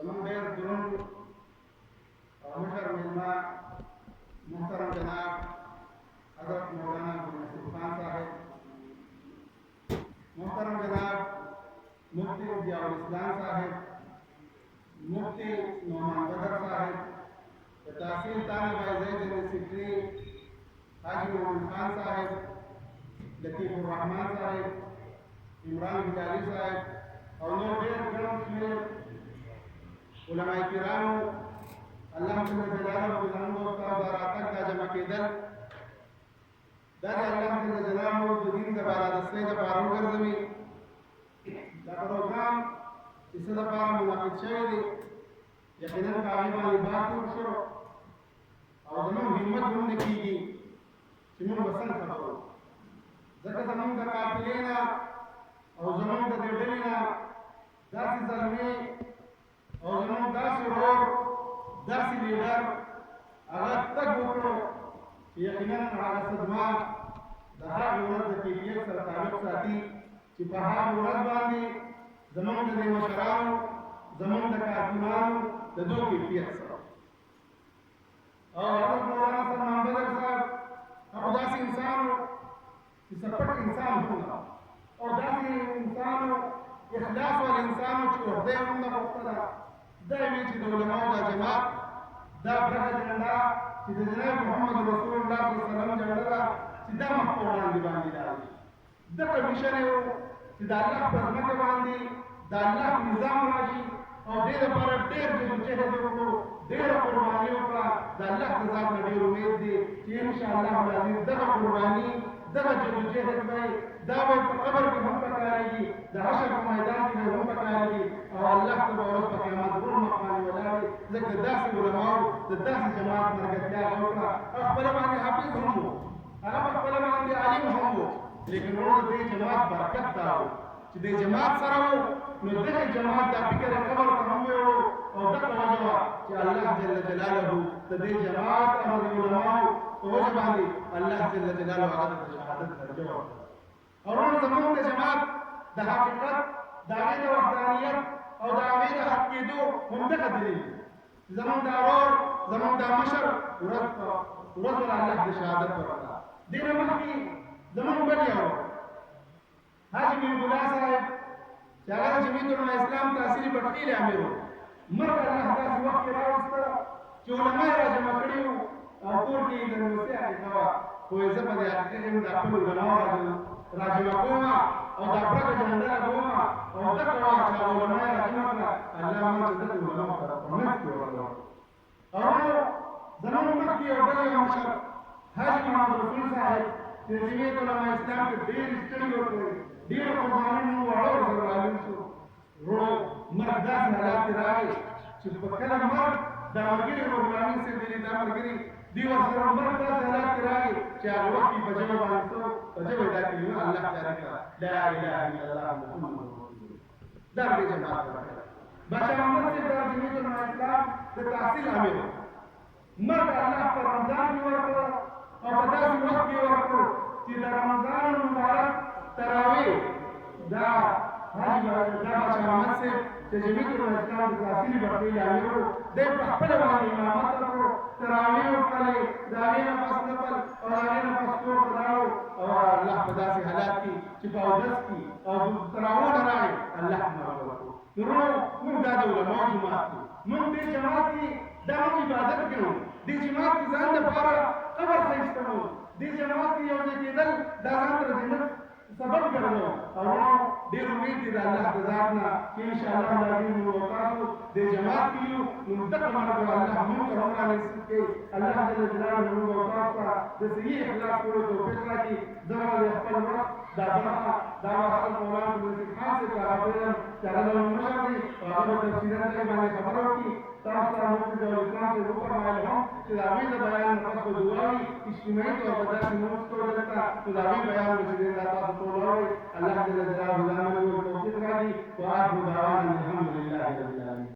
زمان غير درون مشر ملما محترم جناب حضرت مولانا عبدالنصير खान साहब, محترم جناب मुफ्ती ज़ियाउल इस्लाम साहब, मुफ्ती नौमान बदर साहब, तहसील तालिब ज़ैद सेक्रेटरी हाजी मोहम्मद खान साहब, लतीफ़ुर रहमान साहब, इमरान बिलाली साहब और नौ ढेर गणमान्य उलमाए किराम अल्लाह जल्ल जलालहु बिलहमदो ताबरातक दा जमा केदल दर अल्लाह जल्ल जलालहु दिन द बारा दस्ते द बारो गर्जमी दा प्रोग्राम इस द बारा मुनाफिक शवे दी यकीनन कामी बानी बात शो और जमन हिम्मत होने कीगी सिमन वसन करो जका जमन द काफिलेना और जमन द देडलिना दासी जलमे और जमन दासी रोर दासी लीडर अगर तक वकड़ो यकीनन हमारा सदमा दहा औरत द केफियत सर ताल्लुक साथी कि पहा औरत बांधी जमन द मशरान जमन द कारकुनान द दो केफियत सर और हज़रत मौलाना सलमान बदर साहब अब दासी इंसान कि सपट इंसान होगा और दासी इंसान इखलास वाले इंसान छोड़ दे उनका मुक्तदा दायमी ची उलमाओं दा जमात दा ब्रह झंडा कि जनाब मोहम्मद रसूलुल्लाह सल्लल्लाहु अलैहि वसल्लम झंडा सीधा महफूजान दीवानी डाली दा कमीशन है कि दा अल्लाह पर मत बांधी दा अल्लाह निजाम राजी और देर पर देर जो चेहरे को देर कुर्बानियों का दा अल्लाह के साथ नबी उम्मीद दी कि इंशाअल्लाह अज़ीज दा कुर्बानी दा जो चेहरे में दावे कब्र की हम पकाएगी दा हशर के मैदान की हम पकाएगी और अल्लाह के औरत पर क़यामत गुर मकानी वाला ज़िक्र दास उलमाओ दास जमात मरगतिया होगा अखबर माने हाफिज होंगे अरब अखबर माने आलिम होंगे लेकिन वो दे जमात बरकत दाओ कि दे जमात सराओ न दे जमात दा फिक्र कब्र को हम हो और तक वजवा कि अल्लाह जल्ल जलालहु दे जमात और उलमाओ वजबानी अल्लाह जल्ल जलालहु आदत शहादत दर्जो और उन ज़मानों में जमात द हकीकत दावे द वहदानियत और दावे द हक के दो मुंतक दलील ज़मान द और ज़मान द मशर उरत अल्लाह की शहादत पर दिन मक्की ज़मान बढ़िया हो हाजी बिन बुला साहब चारा जमीयतुल इस्लाम तासीरी बटकी ले आमिर हो मर अल्लाह का वक्त के रास्ता जो उलमा जमा करी हो और पूर की इधर से आके कहा कोई जब दे आके हम दाखिल उलमा राजमा कोमा और दाबरा का झंडा कोमा और तक कहा चार उलमा राजमा का अल्लाह में जल्द उलमा पर मत करो और ज़मान मक्की और बड़े मशर हाजी मोहम्मद रसूल साहब जमीयतुल इस्लाम के देर स्टडी होते देर कुर्बानी में वालों जरूर सो रो मर्दास हालात राय चिपकला मर दामगिरी कुर्बानी से दिली दामगिरी दीवार से मर्दास हालात राय चार वक्त की बजवा बांधो बजवा दाती है अल्लाह ताला का ला इलाहा इल्लल्लाह मुहम्मद रसूलुल्लाह दर जमात बचा मोहम्मद से दर जमीयतुल इस्लाम से तहसील आमिर मर्द अल्लाह पर रमजान की वक्त और बदास वक्त की वक्त कि रमजान मुबारक तरावी दा हाजी दा मोहम्मद से जमीयतुल इस्लाम की तहसील बढ़ती आमिर दे पहले वाली इमामत को तरावी करे दावे नफस नफल और आगे नफस को बनाओ और अल्लाह खुदा से हालात की छिपाओ दस की और तरावी बनाए अल्लाह मारो रो मुंदा दे उलमा जमात मुन दे जमात की दाम इबादत करो दे जमात की जान पारा कब्र से इस्तेमाल दे जमात की योजना के दल दान जन्नत सबब करो और दे उम्मीद दे अल्लाह तज़ारना कि इंशाअल्लाह लाज़िम वकासो दे जमात की मुंतक मानो अल्लाह हम करोना ने के अल्लाह जल्ल जलालहु वकासा दे सही इखलास करो तो फैसला की जमा दे अपन वक्त दावा हज़रत मौलाना मुफ्ती खान से कहा है चारों मुशावरी और तफसीरन के बारे में खबरों की तासा मुफ्ती जो इस्लाम से ऊपर मालूम हम इस्लामी बयान नफस को दुआई इज्तिमाई और बदासी मुफ्त को देता इस्लामी बयान मुझे दाता तो अल्लाह जल्ल जलालहु को तौफीक दी व आखिर दावाना अल्हम्दुलिल्लाहि रब्बिल आलमीन।